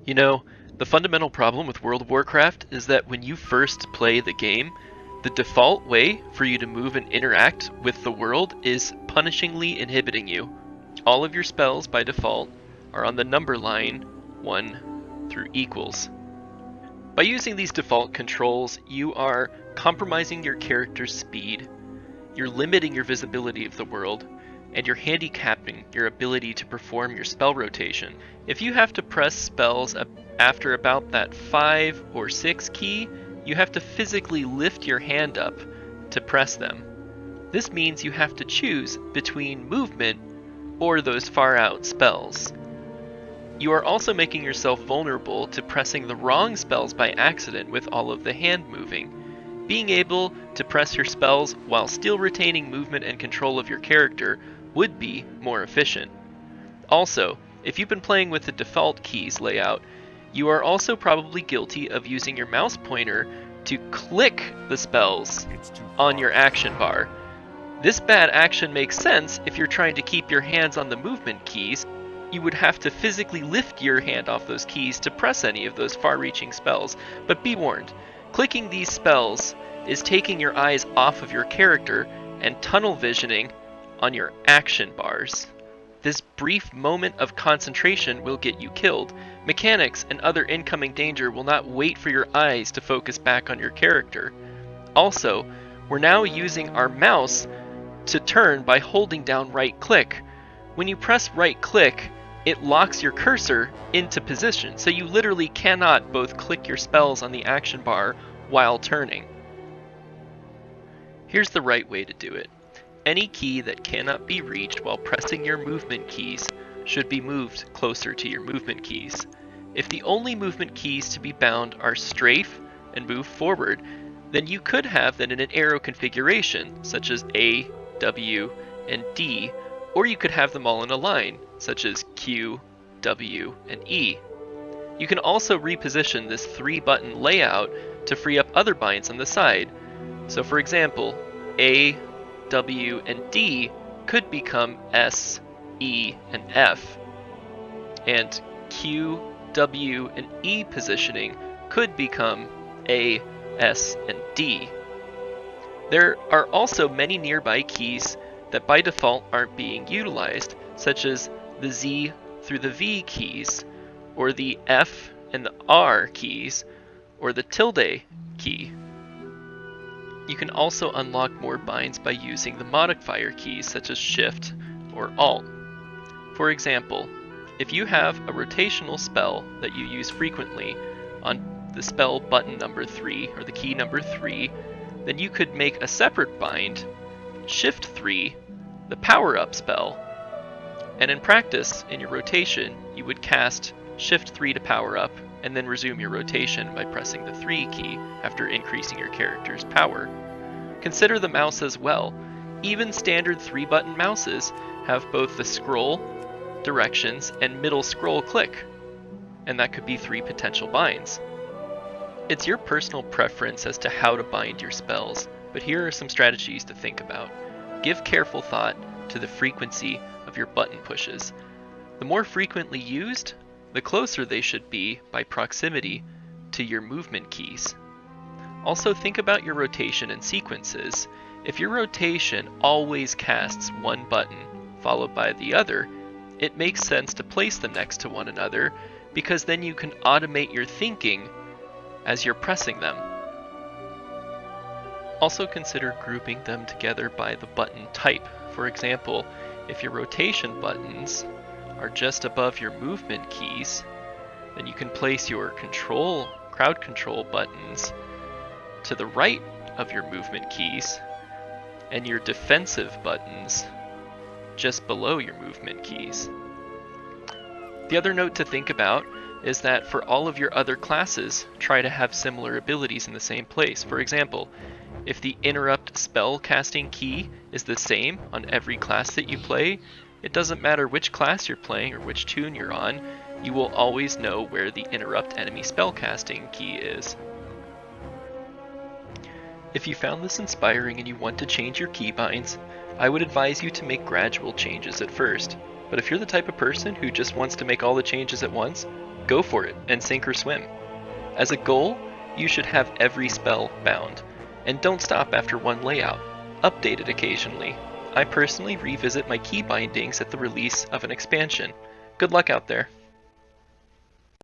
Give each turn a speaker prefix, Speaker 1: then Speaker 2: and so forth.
Speaker 1: You know, the fundamental problem with World of Warcraft is that when you first play the game, the default way for you to move and interact with the world is punishingly inhibiting you. All of your spells by default are on the number line 1 through equals. By using these default controls, you are compromising your character's speed, you're limiting your visibility of the world, and you're handicapping your ability to perform your spell rotation. If you have to press spells after about that 5 or 6 key, you have to physically lift your hand up to press them. This means you have to choose between movement or those far out spells. You are also making yourself vulnerable to pressing the wrong spells by accident with all of the hand moving. Being able to press your spells while still retaining movement and control of your character would be more efficient. Also, if you've been playing with the default keys layout, you are also probably guilty of using your mouse pointer to click the spells on your action bar. This bad action makes sense if you're trying to keep your hands on the movement keys. You would have to physically lift your hand off those keys to press any of those far-reaching spells. But be warned, clicking these spells is taking your eyes off of your character and tunnel visioning on your action bars. This brief moment of concentration will get you killed. Mechanics and other incoming danger will not wait for your eyes to focus back on your character. Also, we're now using our mouse to turn by holding down right click. When you press right click, it locks your cursor into position, so you literally cannot both click your spells on the action bar while turning. Here's the right way to do it. Any key that cannot be reached while pressing your movement keys should be moved closer to your movement keys. If the only movement keys to be bound are strafe and move forward, then you could have them in an arrow configuration, such as A, W, and D, or you could have them all in a line, such as Q, W, and E. You can also reposition this 3-button layout to free up other binds on the side. So for example, A, W, and D could become S, E, and F. And Q, W, and E positioning could become A, S, and D. There are also many nearby keys that by default aren't being utilized, such as the Z through the V keys, or the F and the R keys, or the tilde key. You can also unlock more binds by using the modifier keys such as Shift or Alt. For example, if you have a rotational spell that you use frequently on the spell button number 3 or the key number 3, then you could make a separate bind, Shift 3, the power-up spell. And in practice, in your rotation, you would cast Shift 3 to power up and then resume your rotation by pressing the 3 key after increasing your character's power. Consider the mouse as well. Even standard 3-button mouses have both the scroll, directions, and middle scroll click, and that could be 3 potential binds. It's your personal preference as to how to bind your spells, but here are some strategies to think about. Give careful thought to the frequency of your button pushes. The more frequently used, the closer they should be by proximity to your movement keys. Also think about your rotation and sequences. If your rotation always casts one button followed by the other, it makes sense to place them next to one another because then you can automate your thinking as you're pressing them. Also consider grouping them together by the button type. For example, if your rotation buttons are just above your movement keys, then you can place your crowd control buttons to the right of your movement keys and your defensive buttons just below your movement keys. The other note to think about is that for all of your other classes, try to have similar abilities in the same place. For example, if the interrupt spell casting key is the same on every class that you play, it doesn't matter which class you're playing or which tune you're on, you will always know where the interrupt enemy spellcasting key is. If you found this inspiring and you want to change your keybinds, I would advise you to make gradual changes at first. But if you're the type of person who just wants to make all the changes at once, go for it and sink or swim. As a goal, you should have every spell bound, and don't stop after one layout. Update it occasionally. I personally revisit my key bindings at the release of an expansion. Good luck out there.